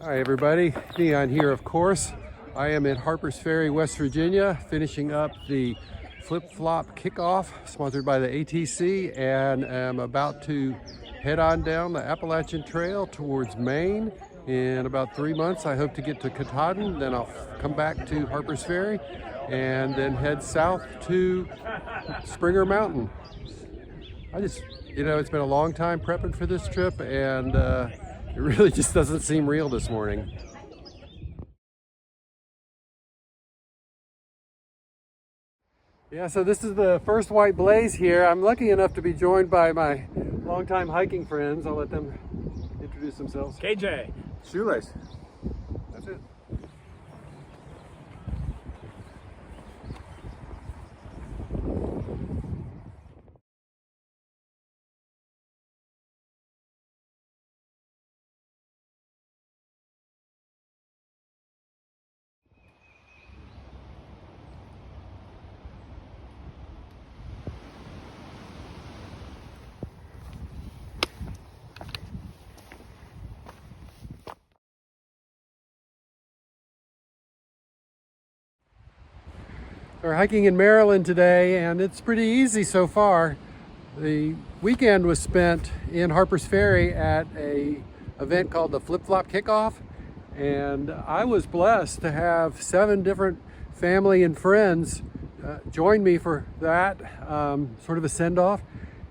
Hi everybody, Neon here of course. I am at Harper's Ferry, West Virginia, finishing up the flip-flop kickoff sponsored by the ATC, and am about to head on down the Appalachian Trail towards Maine. In about 3 months I hope to get to Katahdin, then I'll come back to Harper's Ferry and then head south to Springer Mountain. It's been a long time prepping for this trip, and it really just doesn't seem real this morning. Yeah, so this is the first white blaze here. I'm lucky enough to be joined by my longtime hiking friends. I'll let them introduce themselves. KJ. Shoelace. That's it. We're hiking in Maryland today, and it's pretty easy so far. The weekend was spent in Harper's Ferry at an event called the Flip-Flop Kickoff, and I was blessed to have 7 different family and friends join me for that, sort of a send-off.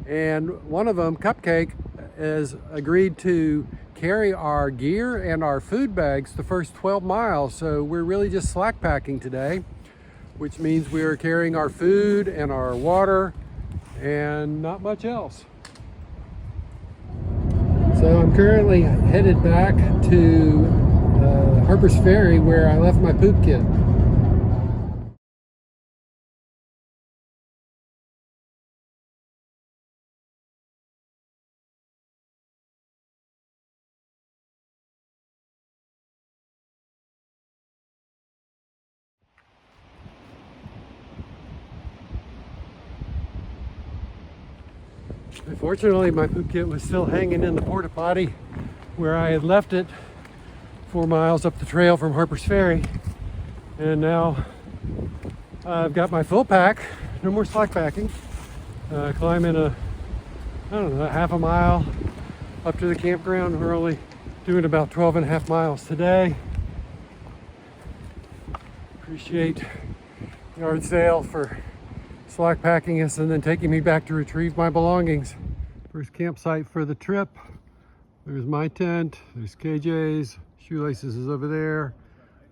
And one of them, Cupcake, has agreed to carry our gear and our food bags the first 12 miles. So we're really just slack packing today, which means we are carrying our food and our water and not much else. So I'm currently headed back to Harper's Ferry, where I left my poop kit. Unfortunately, my poop kit was still hanging in the porta potty where I had left it 4 miles up the trail from Harper's Ferry. And now I've got my full pack, no more slack packing, climbing a half a mile up to the campground. We're only doing about 12.5 miles today. Appreciate Yard Sale for slack packing us and then taking me back to retrieve my belongings. First campsite for the trip. There's my tent, there's KJ's, Shoelaces is over there.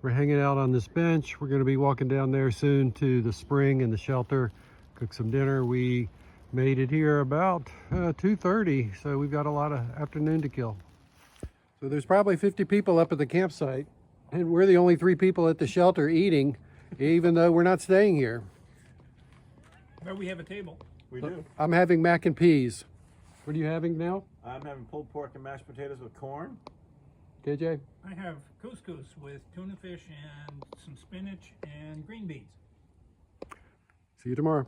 We're hanging out on this bench. We're gonna be walking down there soon to the spring and the shelter, cook some dinner. We made it here about 2:30, so we've got a lot of afternoon to kill. So there's probably 50 people up at the campsite, and we're the only 3 people at the shelter eating, even though we're not staying here. But we have a table. We do. I'm having mac and peas. What are you having now? I'm having pulled pork and mashed potatoes with corn. KJ? I have couscous with tuna fish and some spinach and green beans. See you tomorrow.